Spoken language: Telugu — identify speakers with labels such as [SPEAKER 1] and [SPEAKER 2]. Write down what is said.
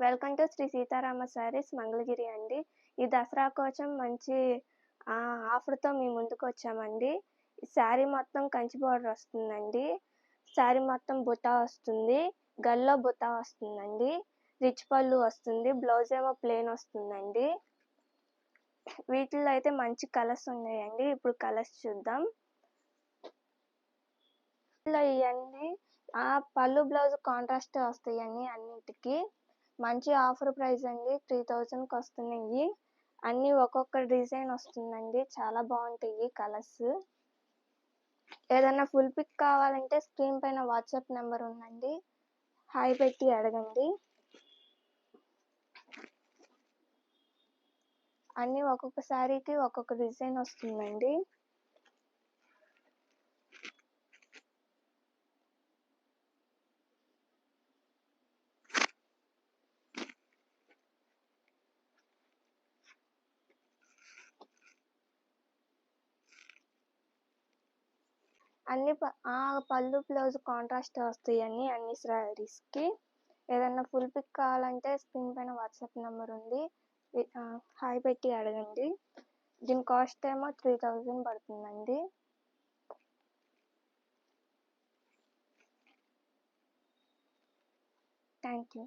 [SPEAKER 1] వెల్కమ్ టు శ్రీ సీతారామ శారీస్ మంగళగిరి అండి. ఈ దసరా కోసం మంచి ఆఫర్‌తో మీ ముందుకొచ్చామండి. ఈ శారీ మొత్తం కంచి బోర్డర్ వస్తుందండి. శారీ మొత్తం బుటా వస్తుంది. గల్లో బుటా వస్తుందండి. రిచ్ పళ్ళు వస్తుంది. బ్లౌజ్ ఏమో ప్లెయిన్ వస్తుందండి. వీటిల్లో అయితే మంచి కలర్స్ ఉన్నాయండి. ఇప్పుడు కలర్స్ చూద్దాం. ఇయన్నీ పళ్ళు బ్లౌజ్ కాంట్రాస్ట్ వస్తాయండి అన్నిటికి. మంచి ఆఫర్ ప్రైస్ అండి. 3000కి వస్తున్నాయి. అన్నీ ఒక్కొక్క డిజైన్ వస్తుందండి. చాలా బాగుంటాయి కలర్స్. ఏదైనా ఫుల్ పిక్ కావాలంటే స్క్రీన్ పైన వాట్సాప్ నెంబర్ ఉందండి. హాయ్ పెట్టి అడగండి. అన్నీ ఒక్కొక్క శారీకి ఒక్కొక్క డిజైన్ వస్తుందండి. అన్ని పళ్ళు బ్లౌజ్ కాంట్రాస్ట్ వస్తాయండి అన్ని శారీస్కి. ఏదైనా ఫుల్ పిక్ కావాలంటే స్క్రీన్ పైన వాట్సాప్ నెంబర్ ఉంది. హాయ్ పెట్టి అడగండి. దీని కాస్ట్ ఏమో 3000 పడుతుందండి. Thank you.